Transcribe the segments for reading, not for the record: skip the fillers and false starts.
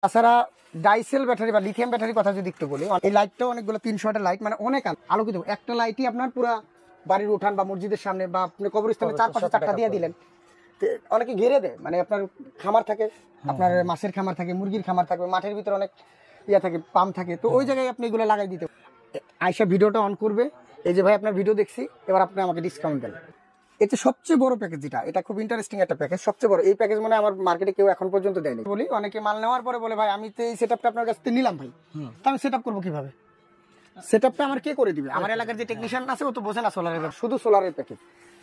তাছাড়া ডাইসেল ব্যাটারি বা লিথিয়াম ব্যাটারির কথা যদি একটু বলি, এই লাইটটাও অনেকগুলো 300 ওয়াটের লাইট, মানে অনেক আলোকিত। একটা লাইটই আপনার পুরো বাড়ির উঠান বা মসজিদের সামনে বা আপনি কবরস্থানের চারপাশে চারটা দিয়ে দিলেন, অনেকে ঘিরে দেয়। মানে আপনার খামার থাকে, আপনার মাছের খামার থাকে, মুরগির খামার থাকবে, মাঠের ভিতরে অনেক ইয়া থাকে, পাম্প থাকে, তো ওই জায়গায় আপনি এগুলো লাগাই দিতে। আয়সা ভিডিওটা অন করবে, এই যে ভাই আপনার ভিডিও দেখছি, এবার আপনি আমাকে ডিসকাউন্ট দেন। এটা সবচেয়ে বড় প্যাকেজ, এটা খুব ইন্টারেস্টিং একটা প্যাকেজ, সবচেয়ে বড় এই প্যাকেজ মানে আমার মার্কেটে কেউ এখন পর্যন্ত দেয়নি। বলি অনেকে মাল নেওয়ার পরে বলে ভাই আমি তো এই সেটআপটা আপনার কাছ থেকে নিলাম ভাই, তো আমি সেটআপ করবো কিভাবে? সেটআপটা আমার কে করে দিবে? আমার এলাকার যে টেকনিশিয়ান আছে ও তো বোঝে না সোলারের, শুধু সোলারের প্যাকেজ।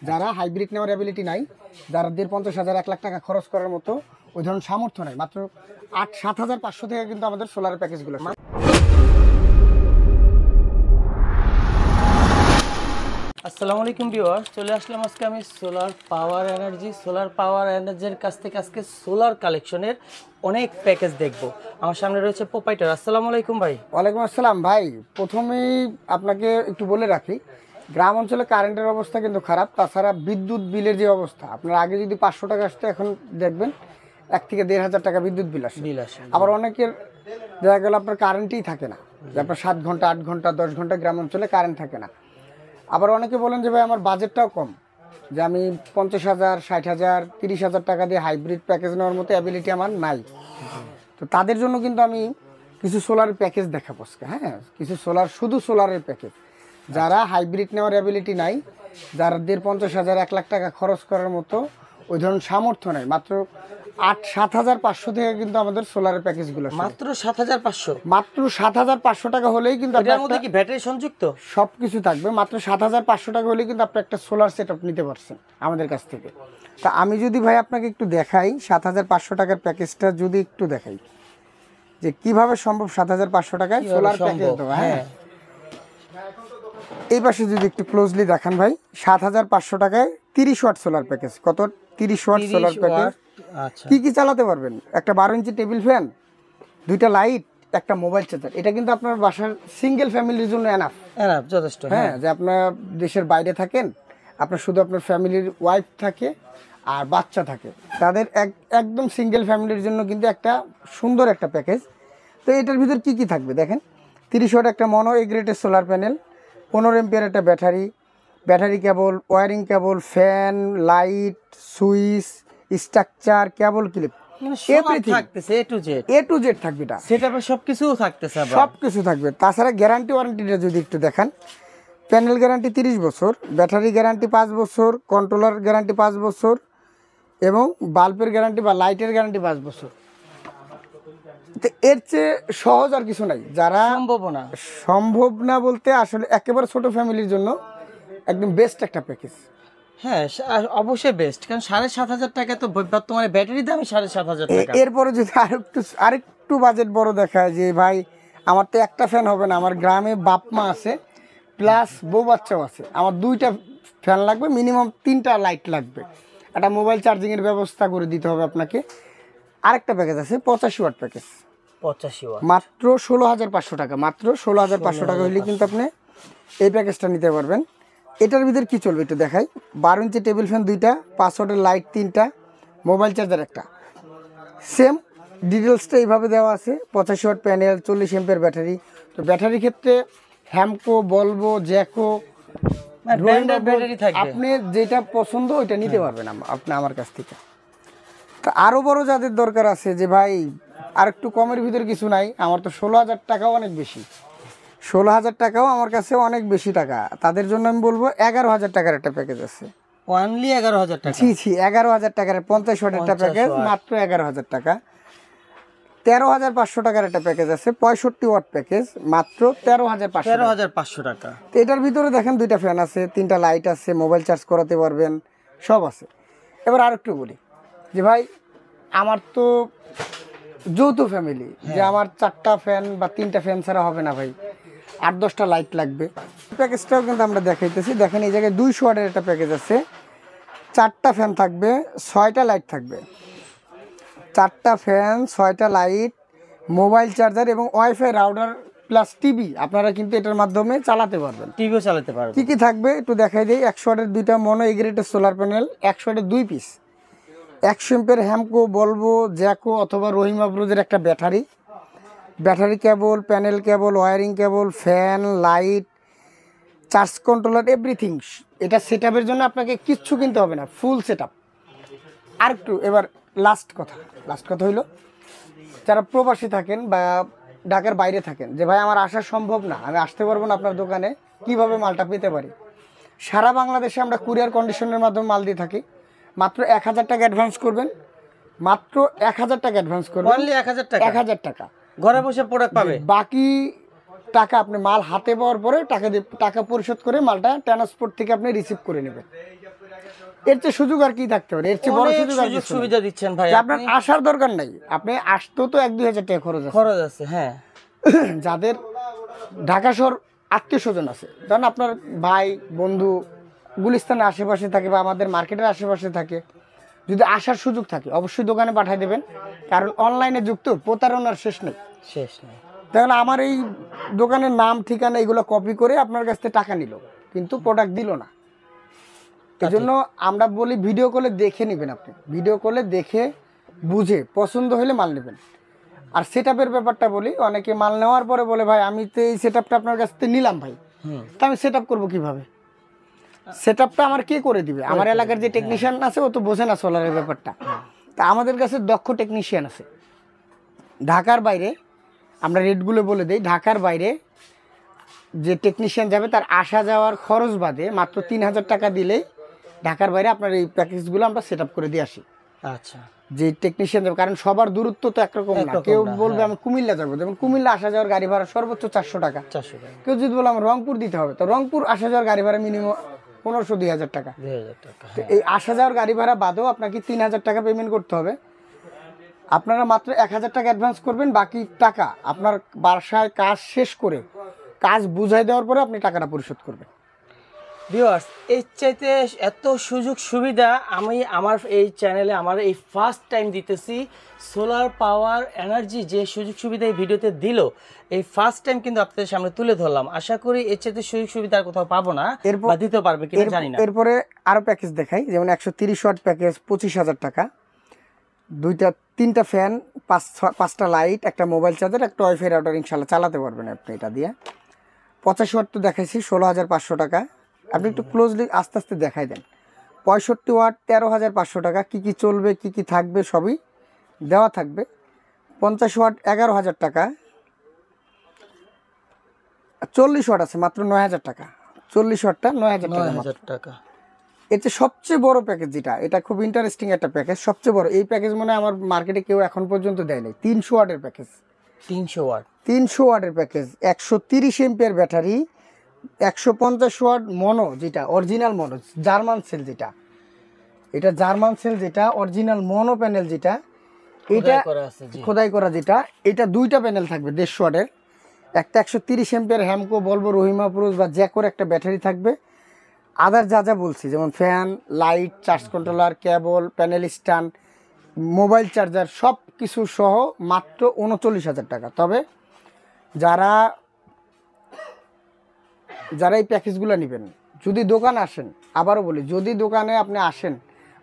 যারা হাইব্রিড নেওয়ার অ্যাবিলিটি নাই, যারা 50,000 1 লাখ টাকা খরচ করার মতো ওই ধরনের সামর্থ্য নাই, মাত্র 7,500 থেকে কিন্তু আমাদের সোলারের প্যাকেজগুলো। আসসালামু আলাইকুম ভিউয়ার্স, চলে আসলাম আজকে আমি সোলার পাওয়ার এনার্জির কাছ থেকে আজকে সোলার কালেকশনের অনেক প্যাকেজ দেখব। আমার সামনে রয়েছে প্রোপাইটার। আসসালামু আলাইকুম ভাই। ওয়ালাইকুম আসসালাম ভাই। প্রথমেই আপনাকে একটু বলে রাখি, গ্রাম অঞ্চলে কারেন্টের অবস্থা কিন্তু খারাপ, তাছাড়া বিদ্যুৎ বিলের যে অবস্থা, আপনার আগে যদি 500 টাকা আসতো, এখন দেখবেন 1 থেকে 1,500 টাকা বিদ্যুৎ বিল আসে। আবার অনেকের দেখা গেল আপনার কারেন্টই থাকে না, যে আপনার 7 ঘন্টা 8 ঘন্টা 10 ঘন্টা গ্রাম অঞ্চলে কারেন্ট থাকে না। আবার অনেকে বলেন যে ভাই আমার বাজেটটাও কম, যে আমি 50,000 60,000 30,000 টাকা দিয়ে হাইব্রিড প্যাকেজ নেওয়ার মতো অ্যাবিলিটি আমার নাই। তো তাদের জন্য কিন্তু আমি কিছু সোলার প্যাকেজ দেখাবো আজকে। হ্যাঁ, কিছু সোলার, শুধু সোলারের প্যাকেজ। যারা হাইব্রিড নেওয়ার অ্যাবিলিটি নাই, যারা 50,000 1 লাখ টাকা খরচ করার মতো ওই ধরনের সামর্থ্য নেই, মাত্র 7,500 থেকে কিন্তু আমাদের সোলারের প্যাকেজগুলো। মাত্র 7,500? মাত্র 7,500 টাকা হলেই কিন্তু এটার মধ্যে কি ব্যাটারি সংযুক্ত? সব কিছু থাকবে। মাত্র 7,500 টাকা হলেই কিন্তু আপনি একটা সোলার সেটআপ নিতে পারছেন আমাদের কাছ থেকে। তা আমি যদি ভাই আপনাকে একটু দেখাই 7,500 টাকার প্যাকেজটা, যদি একটু দেখাই যে কিভাবে সম্ভব 7,500 টাকায় সোলার প্যাকেজ দেওয়া। হ্যাঁ, এই পাশে যদি একটু ক্লোজলি দেখান ভাই, 7,500 টাকায় 30 ওয়াট সোলার প্যাকেজ। কত? 30 ওয়াট সোলার প্যাকেজ। কি কি চালাতে পারবেন? একটা 12 ইঞ্চি টেবিল ফ্যান, 2টা লাইট, একটা মোবাইল চার্জার। এটা কিন্তু আপনার বাসার সিঙ্গেল ফ্যামিলির জন্য এনাফ, যথেষ্ট। হ্যাঁ, যে আপনার দেশের বাইরে থাকেন, আপনার শুধু আপনার ফ্যামিলির ওয়াইফ থাকে আর বাচ্চা থাকে, তাদের একদম সিঙ্গেল ফ্যামিলির জন্য কিন্তু একটা সুন্দর একটা প্যাকেজ। তো এটার ভিতর কি কি থাকবে দেখেন, 30 ওয়াট একটা মনো এগ্রেটেড সোলার প্যানেল, 15 এম্পিয়ার একটা battery cable, wiring cable, fan, light, switch, structure, cable clip, A to Z থাকবে। এটা সেটআপে সবকিছু থাকতেছে, সবকিছু থাকবে। তাছাড়া গ্যারান্টি ওয়ারেন্টিটা যদি একটু দেখান, প্যানেল গ্যারান্টি 30 বছর, ব্যাটারি গ্যারান্টি 5 বছর, কন্ট্রোলার গ্যারান্টি 5 বছর এবং বাল্বের গ্যারান্টি বা লাইটের গ্যারান্টি 5 বছর। তো এর চেয়ে সহজ আর কিছু নাই। যারা সম্ভব না বলতে আসলে একেবারে ছোট ফ্যামিলির জন্য একদম বেস্ট একটা প্যাকেজ। হ্যাঁ, অবশ্যই বেস্ট, কারণ 7,500 টাকা তো বর্তমানে ব্যাটারি দামই 7,500 টাকা। এরপরে যদি আরেকটু বাজেট বড় দেখায় যে ভাই আমার তো একটা ফ্যান হবে না, আমার গ্রামে বাপ মা আছে প্লাস বউ বাচ্চাও আছে, আমার 2টা ফ্যান লাগবে, মিনিমাম 3টা লাইট লাগবে, একটা মোবাইল চার্জিংয়ের ব্যবস্থা করে দিতে হবে আপনাকে। আরেকটা প্যাকেজ আছে 85 ওয়াট প্যাকেজ, 85 ওয়াট, মাত্র 16,500 টাকা। মাত্র 16,500 টাকা হলে কিন্তু আপনি এই প্যাকেজটা নিতে পারবেন। এটার ভিতরে কি চলবে একটু দেখাই, 12 ইঞ্চি টেবিল ফ্যান 2টা, 5 ওয়াটের লাইট 3টা, মোবাইল চার্জার একটা। সেম ডিটেলসটা এইভাবে দেওয়া আছে, 85 ওয়াট প্যানেল, 40 এম্পিয়ার ব্যাটারি। তো ব্যাটারির ক্ষেত্রে হ্যামকো, বলবো, জ্যাকো, আপনি যেটা পছন্দ ওইটা নিতে পারবেন আপনি আমার কাছ থেকে। তো আরও বড় যাদের দরকার আছে যে ভাই আর একটু কমের ভিতরে কিছু নাই, আমার তো 16,000 টাকাও অনেক বেশি, 16,000 টাকাও আমার কাছে অনেক বেশি টাকা, তাদের জন্য আমি বলবো 11,000 টাকার একটা প্যাকেজ আছে। অনলি 11,000 টাকা? জি 11,000 টাকার 50 ওয়াটের একটা প্যাকেজ, মাত্র 11,000 টাকা। 13,500 টাকার একটা প্যাকেজ আছে, 65 ওয়াট প্যাকেজ, মাত্র 13,500 টাকা। তো এটার ভিতরে দেখেন 2টা ফ্যান আছে, 3টা লাইট আছে, মোবাইল চার্জ করাতে পারবেন, সব আছে। এবার আর একটু বলি যে ভাই আমার তো যৌথ ফ্যামিলি, যে আমার 4টা ফ্যান বা 3টা ফ্যান ছাড়া হবে না ভাই, 8-10টা লাইট লাগবে। প্যাকেজটাও কিন্তু আমরা দেখাইতেছি, দেখেন এই জায়গায় 200 ওয়াটের একটা প্যাকেজ আছে, 4টা ফ্যান থাকবে, 6টা লাইট থাকবে, 4টা ফ্যান, 6টা লাইট, মোবাইল চার্জার এবং ওয়াইফাই রাউটার প্লাস টিভি আপনারা কিন্তু এটার মাধ্যমে চালাতে পারবেন, টিভিও চালাতে পারবেন। কি কি থাকবে একটু দেখাই দিই। 100 ওয়াটের 2টা মনো এগ্রেটেড সোলার প্যানেল, 100 ওয়াটের 2 পিস, 100 এমপিয়ার হ্যামকো, বলবো, জ্যাকো অথবা রহিমা ব্রোজের একটা battery cable, panel cable, wiring cable, fan, light, charge controller, everything. এটা সেটআপের জন্য আপনাকে কিচ্ছু কিনতে হবে না, ফুল সেটআপ। আর একটু এবার লাস্ট কথা হইলো, যারা প্রবাসী থাকেন বা ঢাকার বাইরে থাকেন, যে ভাই আমার আসা সম্ভব না, আমি আসতে পারবো না আপনার দোকানে, কিভাবে মালটা পেতে পারি? সারা বাংলাদেশে আমরা কুরিয়ার কন্ডিশনের মাধ্যমে মাল দিয়ে থাকি। মাত্র 1000 টাকা অ্যাডভান্স করবেন, মাত্র 1000 টাকা অ্যাডভান্স করবেন, অনলি 1000 টাকা, 1000 টাকা। ঘরে বসে প্রোডাক্ট পাবে। বাকি টাকা আপনি মাল হাতে পাওয়ার পরে টাকা পরিশোধ করে মালটা ট্রান্সপোর্ট থেকে আপনি রিসিভ করে নেবেন। এর চেয়ে সুযোগ আর কি থাকতে পারে? এর চেয়ে বড় সুযোগ আর কিছু সুবিধা দিচ্ছেন ভাই। আপনার আসার দরকার নাই, আপনি আসতেও তো 1-2000 টাকা খরচ আছে। হ্যাঁ, যাদের ঢাকা শহর আত্মীয় স্বজন আছে, ধরেন আপনার ভাই বন্ধু গুলিস্তানের আশেপাশে থাকে বা আমাদের মার্কেটের আশেপাশে থাকে, যদি আসার সুযোগ থাকে অবশ্যই দোকানে পাঠিয়ে দেবেন, কারণ অনলাইনে যুক্ত প্রতারণার শেষ নেই। তাহলে আমার এই দোকানের নাম ঠিকানা এগুলো কপি করে আপনার কাছ থেকে টাকা নিল, কিন্তু প্রোডাক্ট দিল না। এই জন্য আমরা বলি ভিডিও কলে দেখে নেবেন, আপনি ভিডিও কলে দেখে বুঝে পছন্দ হলে মাল নেবেন। আর সেটআপের ব্যাপারটা বলি, অনেকে মাল নেওয়ার পরে বলে ভাই আমি তো এই সেটআপটা আপনার কাছ থেকে নিলাম ভাই, তা আমি সেটআপ করবো কিভাবে? সেটআপটা আমার কে করে দিবে? আমার এলাকার যে টেকনিশিয়ান আছে ও তো বোঝে না সোলারের ব্যাপারটা। তা আমাদের কাছে দক্ষ টেকনিশিয়ান আছে ঢাকার বাইরে, আমরা রেটগুলো বলে দিই। ঢাকার বাইরে যে টেকনিশিয়ান যাবে তার আসা যাওয়ার খরচ বাদে মাত্র 3000 টাকা দিলেই ঢাকার বাইরে আপনার এই প্যাকেজগুলো আমরা সেটআপ করে দিয়ে আসি। আচ্ছা, যে টেকনিশিয়ান যাবে, কারণ সবার দূরত্ব তো একরকম না। কেউ বলবে আমি কুমিল্লা যাবো, যেমন কুমিল্লা আসা যাওয়ার গাড়ি ভাড়া সর্বোচ্চ 400 টাকা। কেউ যদি বলে আমার রংপুর দিতে হবে, তো রংপুর আসা যাওয়ার গাড়ি ভাড়া মিনিমাম 1500-2000 টাকা। তো এই আসা যাওয়ার গাড়ি ভাড়া বাদেও আপনাকে 3000 টাকা পেমেন্ট করতে হবে। আপনারা মাত্র 1000 টাকা অ্যাডভান্স করবেন, বাকি টাকা আপনার বাসায় কাজ শেষ করে কাজ বুঝাই দেওয়ার পরে আপনি টাকাটা পরিশোধ করবেন। ভিউয়ার্স, এই চাইতে এত সুযোগ সুবিধা আমি আমার এই চ্যানেলে আমার এই ফার্স্ট টাইম দিতেছি। সোলার পাওয়ার এনার্জি যে সুযোগ সুবিধা এই ভিডিওতে দিল, এই ফার্স্ট টাইম কিন্তু আপনাদের সামনে তুলে ধরলাম। আশা করি এর চাইতে সুযোগ সুবিধা আর কোথাও পাবো না, বা দিতে পারবে কিনা জানি না। এরপরে আরো প্যাকেজ দেখাই, যেমন 130 ওয়াট প্যাকেজ 25,000 টাকা, 2-3টা ফ্যান, 5টা লাইট, একটা মোবাইল চার্জার, একটা ওয়াইফাই রাউটার ইনশাল্লাহ চালাতে পারবেন আপনি এটা দিয়ে। 85 ওয়াট তো দেখাইছি 16,500 টাকা, আপনি একটু ক্লোজলি আস্তে আস্তে দেখাই দেন। 65 ওয়াট 13,500 টাকা, কি কি চলবে কি কি থাকবে সবই দেওয়া থাকবে। 50 ওয়াট 11,000 টাকা, 40 ওয়াট আছে মাত্র 9,000 টাকা, 40 ওয়াটটা 9,000 টাকা। এতে সবচেয়ে বড় প্যাকেজ যেটা, এটা খুব ইন্টারেস্টিং একটা প্যাকেজ, সবচেয়ে বড় এই প্যাকেজ মনে হয় আমার মার্কেটে কেউ এখন পর্যন্ত দেয় নাই। 300 ওয়াটের প্যাকেজ, 300 ওয়াটের প্যাকেজ, 130 এমপিয়ার ব্যাটারি, 150 ওয়াট মনো, যেটা অরিজিনাল মনো জার্মান সেল, যেটা এটা জার্মান সেল, যেটা অরিজিনাল মনো প্যানেল, যেটা এটা খোদাই করা, যেটা এটা 2টা প্যানেল থাকবে 150 ওয়াটের, একটা 130 এমপিয়ার হ্যামকো, বলবো, রহিমা ব্রোজ বা জ্যাকোর একটা ব্যাটারি থাকবে। আদার যা যা বলছি, যেমন ফ্যান, লাইট, চার্জ কন্ট্রোলার, কেবল, প্যানেল স্ট্যান্ড, মোবাইল চার্জার, সব কিছু সহ মাত্র 39,000 টাকা। তবে যারা এই প্যাকেজগুলো নেবেন, যদি দোকান আসেন, আবারও বলি, যদি দোকানে আপনি আসেন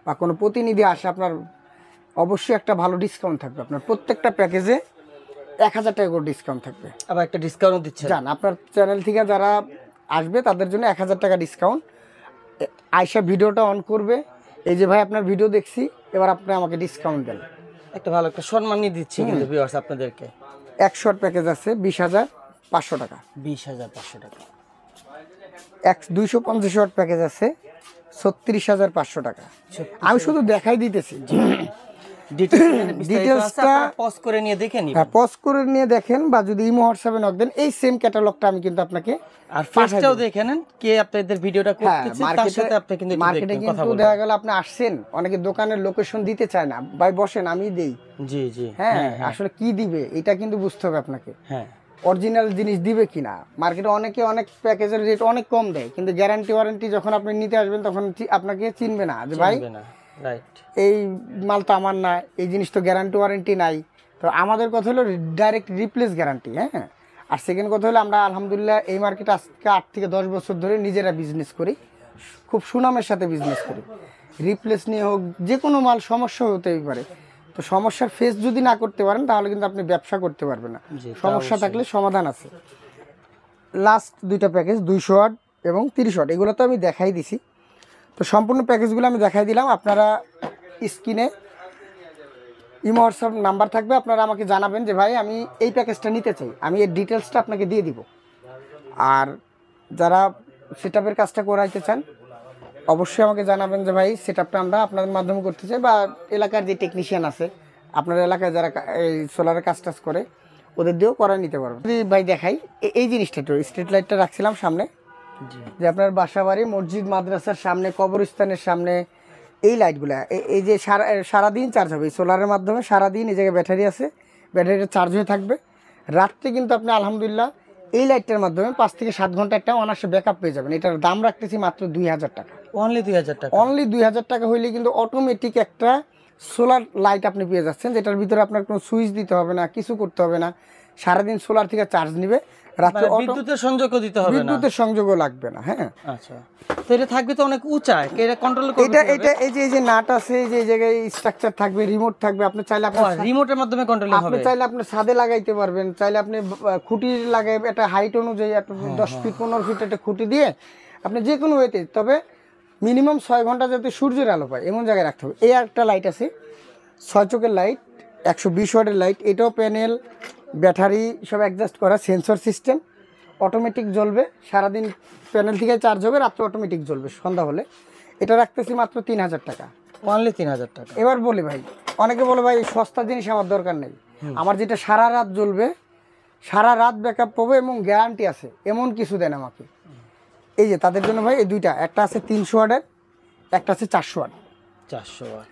বা কোনো প্রতিনিধি আসে, আপনার অবশ্যই একটা ভালো ডিসকাউন্ট থাকবে। আপনার প্রত্যেকটা প্যাকেজে 1000 টাকা করে ডিসকাউন্ট থাকবে। আবার একটা ডিসকাউন্ট দিচ্ছে জান, আপনার চ্যানেল থেকে যারা আসবে তাদের জন্য 1000 টাকা ডিসকাউন্ট। আয়সা ভিডিওটা অন করবে, এই যে ভাই আপনার ভিডিও দেখছি, এবার আপনি আমাকে ডিসকাউন্ট দেন, একটা ভালো একটা সম্মান নিয়ে দিচ্ছি কিন্তু ভিউয়ার্স আপনাদেরকে। 100 ওয়াট প্যাকেজ আছে 20,500 টাকা, 20,500 টাকা। 250 ওয়াট প্যাকেজ আছে 36,500 টাকা। আমি শুধু দেখাই দিতেছি, ডিটেইলসটা পজ করে নিয়ে দেখে নিন। হ্যাঁ, পজ করে নিয়ে দেখেন, বা যদি ইমো হোয়াটসঅ্যাপে নক দেন, এই সেম ক্যাটালগটা আমি কিন্তু আপনাকে আর ফার্স্টেও দেখে নেন কে আপনাদের ভিডিওটা করতেছে, তার সাথে আপনি কিন্তু মার্কেটে কিন্তু দেখা গেল আপনি আসছেন, অনেকে দোকানের লোকেশন দিতে চায় না, ভাই বসেন আমি দেই। জি জি, হ্যাঁ, আসলে কি দিবে এটা কিন্তু বুঝতে হবে আপনাকে। হ্যাঁ, অরিজিনাল জিনিস দিবে কিনা। মার্কেটে অনেকে অনেক প্যাকেজের রেট অনেক কম দেয়, কিন্তু গ্যারান্টি ওয়ারেন্টি যখন আপনি নিতে আসবেন তখন আপনাকে চিনবে না, যে ভাই এই মাল তো আমার না, এই জিনিস তো গ্যারান্টি ওয়ারেন্টি নাই। তো আমাদের কথা হলো ডাইরেক্ট রিপ্লেস গ্যারান্টি। হ্যাঁ, আর সেকেন্ড কথা হলো আমরা আলহামদুলিল্লাহ এই মার্কেটে আজকে 8 থেকে 10 বছর ধরে নিজেরা বিজনেস করি, খুব সুনামের সাথে বিজনেস করি। রিপ্লেস নিয়ে হোক, যে কোনো মাল সমস্যা হতেই পারে। তো সমস্যার ফেস যদি না করতে পারেন তাহলে কিন্তু আপনি ব্যবসা করতে পারবেন না। সমস্যা থাকলে সমাধান আছে। লাস্ট দুইটা প্যাকেজ 200 ওয়াট এবং 30 ওয়াট, এগুলো তো আমি দেখাই দিছি। তো সম্পূর্ণ প্যাকেজগুলো আমি দেখাই দিলাম। আপনারা স্ক্রিনে ইমো হোয়াটসঅ্যাপ নাম্বার থাকবে, আপনারা আমাকে জানাবেন যে ভাই আমি এই প্যাকেজটা নিতে চাই, আমি এর ডিটেলসটা আপনাকে দিয়ে দিব। আর যারা সেটআপের কাজটা করাইতে চান অবশ্যই আমাকে জানাবেন যে ভাই সেটআপটা আমরা আপনাদের মাধ্যমে করতে চাই, বা এলাকার যে টেকনিশিয়ান আছে আপনার এলাকায় যারা এই সোলারের কাজ টাজ করে ওদের দিয়েও করাই নিতে পারবেন। যদি ভাই দেখাই এই জিনিসটা, একটু স্ট্রিট লাইটটা রাখছিলাম সামনে, যে আপনার বাসা বাড়ি, মসজিদ, মাদ্রাসার সামনে, কবরস্থানের সামনে এই লাইটগুলো, এই যে সারাদিন চার্জ হবে এই সোলারের মাধ্যমে। সারাদিন এই জায়গায় ব্যাটারি আছে, ব্যাটারিটা চার্জ হয়ে থাকবে। রাত্রে কিন্তু আপনি আলহামদুলিল্লাহ এই লাইটটার মাধ্যমে 5 থেকে 7 ঘন্টা একটা অনার্সে ব্যাকআপ পেয়ে যাবেন। এটার দাম রাখতেছি মাত্র 2000 টাকা। অনলি 2000 টাকা। অনলি 2000 টাকা হইলে কিন্তু অটোমেটিক একটা সোলার লাইট আপনি পেয়ে যাচ্ছেন, যেটার ভিতরে আপনার কোনো সুইচ দিতে হবে না, কিছু করতে হবে না। সারাদিন সোলার থেকে চার্জ নিবে, রাত্রে বিদ্যুতের সংযোগও দিতে হবে না, বিদ্যুতের সংযোগও লাগবে না। হ্যাঁ, আচ্ছা। তো এটা থাকবে তো অনেক উঁচা, এটা কন্ট্রোল করবে। এটা এই যে নাট আছে, এই যে এই জায়গায় স্ট্রাকচার থাকবে, রিমোট থাকবে। আপনি চাইলে আপনার রিমোটের মাধ্যমে কন্ট্রোল হবে। আপনি চাইলে আপনি ছাদে লাগাইতে পারবেন, চাইলে আপনি খুঁটি লাগাই, একটা হাইট অনুযায়ী 10 ফিট 15 ফিট একটা খুঁটি দিয়ে আপনি যে কোনো ওয়েতে, তবে মিনিমাম 6 ঘন্টা যাতে সূর্যের আলো পায় এমন জায়গায় রাখতে হবে। এই একটা লাইট আছে 6 চোখের লাইট, 120 ওয়াটের লাইট। এটাও প্যানেল, ব্যাটারি সব অ্যাডজাস্ট করা, সেন্সর সিস্টেম, অটোমেটিক জ্বলবে। সারাদিন প্যানেল থেকে চার্জ হবে, রাত্রে অটোমেটিক জ্বলবে সন্ধ্যা হলে। এটা রাখতেছি মাত্র 3000 টাকা। অনলি 3000 টাকা। এবার বলি ভাই, অনেকে বলে ভাই সস্তা জিনিস আমার দরকার নেই, আমার যেটা সারা রাত জ্বলবে, সারা রাত ব্যাকআপ পাবো এবং গ্যারান্টি আছে, এমন কিছু দেন আমাকে। এই যে তাদের জন্য ভাই এই দুইটা, একটা আছে 300 ওয়াটের, একটা আছে 400 ওয়াট। 400 ওয়াট।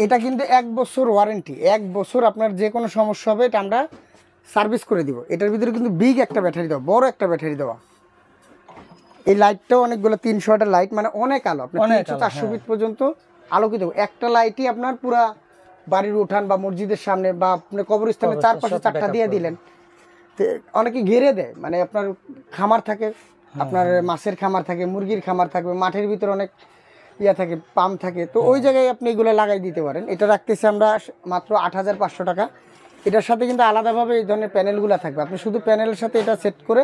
এটা কিন্তু 1 বছর ওয়ারেন্টি, 1 বছর আপনার যে কোনো সমস্যা হবে এটা আমরা সার্ভিস করে দিব। এটার ভিতরে কিন্তু বিগ একটা ব্যাটারি দেওয়া, বড় একটা ব্যাটারি দেওয়া। এই লাইটটাও অনেকগুলো 300 ওয়াটের লাইট, মানে অনেক আলো, আপনার 300-400 ফিট পর্যন্ত আলোকিত। একটা লাইটই আপনার পুরা বাড়ির উঠান বা মসজিদের সামনে বা আপনার কবরস্থানের চারপাশে 4টা দিয়ে দিলেন। তো অনেকে ঘেরে দেয়, মানে আপনার খামার থাকে, আপনার মাছের খামার থাকে, মুরগির খামার থাকবে, মাঠের ভিতরে অনেক ইয়া থাকে, পাম্প থাকে, তো ওই জায়গায় আপনি এগুলো লাগাই দিতে পারেন। এটা রাখতেছি আমরা মাত্র 8500 টাকা। এটার সাথে কিন্তু আলাদাভাবে এই ধরনের প্যানেলগুলো থাকবে, আপনি শুধু প্যানেলের সাথে এটা সেট করে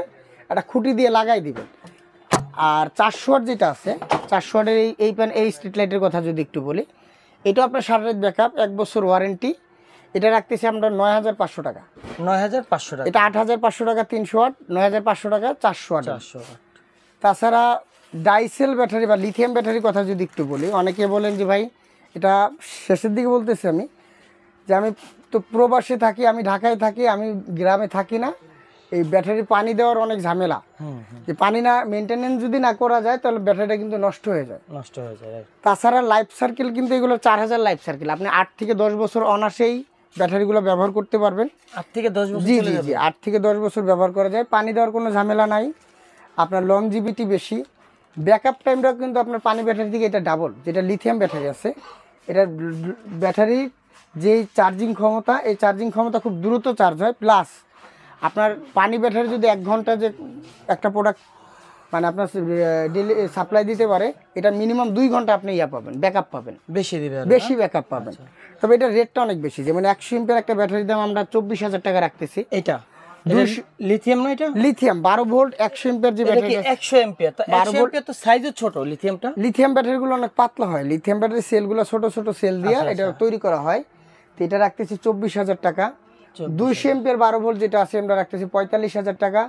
একটা খুঁটি দিয়ে লাগাই দিবেন। আর 400 ওয়াট যেটা আছে, 400 ওয়াটের এই স্ট্রিট লাইটের কথা যদি একটু বলি, এটা আপনার সারা রাত ব্যাকআপ, 1 বছর ওয়ারেন্টি। এটা রাখতেছি আমরা 9500 টাকা। 9500 টাকা। এটা 8500 টাকা 300 ওয়াট, 9500 টাকা 400 ওয়াট। 400 ওয়াট। তাছাড়া ডাইসেল ব্যাটারি বা লিথিয়াম ব্যাটারির কথা যদি একটু বলি, অনেকে বলেন যে ভাই, এটা শেষের দিকে বলতেছি আমি, যে আমি তো প্রবাসে থাকি, আমি ঢাকায় থাকি, আমি গ্রামে থাকি না, এই ব্যাটারি পানি দেওয়ার অনেক ঝামেলা। যে পানি না মেনটেনেন্স যদি না করা যায় তাহলে ব্যাটারিটা কিন্তু নষ্ট হয়ে যায়। তাছাড়া লাইফ সার্কেল কিন্তু এগুলো 4000 লাইফ সার্কেল, আপনি 8 থেকে 10 বছর অনাসেই ব্যাটারিগুলো ব্যবহার করতে পারবেন। 8 থেকে 10 বছর? জি জি জি, 8 থেকে 10 বছর ব্যবহার করা যায়। পানি দেওয়ার কোনো ঝামেলা নাই, আপনার লংজিভিটি বেশি, ব্যাকআপ টাইমটা কিন্তু আপনার পানি ব্যাটারি থেকে এটা ডাবল। যেটা লিথিয়াম ব্যাটারি আছে, এটা ব্যাটারির যেই চার্জিং ক্ষমতা, এই চার্জিং ক্ষমতা খুব দ্রুত চার্জ হয়। প্লাস আপনার পানি ব্যাটারি যদি 1 ঘন্টা যে একটা প্রোডাক্ট মানে আপনার ডেলি সাপ্লাই দিতে পারে, এটা মিনিমাম 2 ঘন্টা আপনি ইয়া পাবেন, ব্যাকআপ পাবেন, বেশি দিবে, বেশি ব্যাকআপ পাবেন। তবে এটা রেটটা অনেক বেশি, যেমন 100 এমপিয়ার একটা ব্যাটারির দাম আমরা 24000 টাকা রাখতেছি। এটা লিথিয়াম না? এটা লিথিয়াম 12 ভোল্ট 100 এমপিয়ার যে ব্যাটারি, 100 এমপিয়ার। তো 100 এমপিয়ার তো সাইজও ছোট লিথিয়ামটা। লিথিয়াম ব্যাটারিগুলো অনেক পাতলা হয়, লিথিয়াম ব্যাটারি সেলগুলো ছোট ছোট সেল দিয়ে এটা তৈরি করা হয়। তো এটা রাখতেছি 24000 টাকা। 200 এমপিয়ার 12 ভোল্ট যেটা আছে আমরা রাখতেছি 45000 টাকা।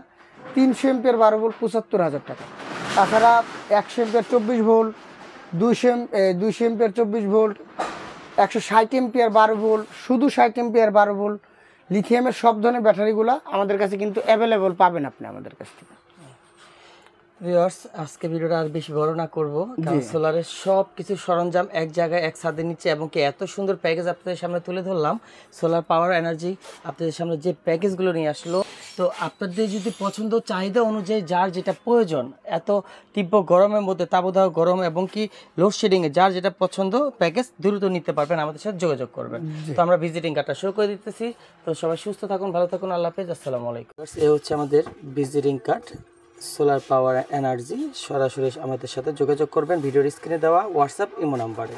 300 এমপিয়ার 12 ভোল্ট 75000 টাকা। তাছাড়া 100 ampere 24 volt, 200 ampere 24 volt, 160 ampere 12 volt, শুধু 60 এমপিয়ার 12 ভোল্ট, লিথিয়ামের সব ধরনের ব্যাটারিগুলো আমাদের কাছে কিন্তু অ্যাভেলেবল পাবেন আপনি আমাদের কাছ থেকে। ভিউয়ার্স, আজকে ভিডিওটা আর বেশি বড় না করব, কারণ সোলারের সব কিছু সরঞ্জাম এক জায়গায় এক ছাদের নিচে, এবং কি এত সুন্দর প্যাকেজ আপনাদের সামনে তুলে ধরলাম। সোলার পাওয়ার এনার্জি আপনাদের সামনে যে প্যাকেজগুলো নিয়ে আসলো, তো আপনাদের যদি পছন্দ চাহিদা অনুযায়ী যার যেটা প্রয়োজন, এত তীব্র গরমের মধ্যে, তাপদাহ গরম এবং কি লোডশেডিংয়ে যার যেটা পছন্দ প্যাকেজ দ্রুত নিতে পারবেন, আমাদের সাথে যোগাযোগ করবেন। তো আমরা ভিজিটিং কার্ডটা শুরু করে দিতেছি। তো সবাই সুস্থ থাকুন, ভালো থাকুন, আল্লাহ হাফেজ, আসসালামু আলাইকুম। এই হচ্ছে আমাদের visiting card, solar power energy সরাসরি আমাদের সাথে যোগাযোগ করবেন ভিডিওর স্ক্রিনে দেওয়া হোয়াটসঅ্যাপ ইমো নাম্বারে।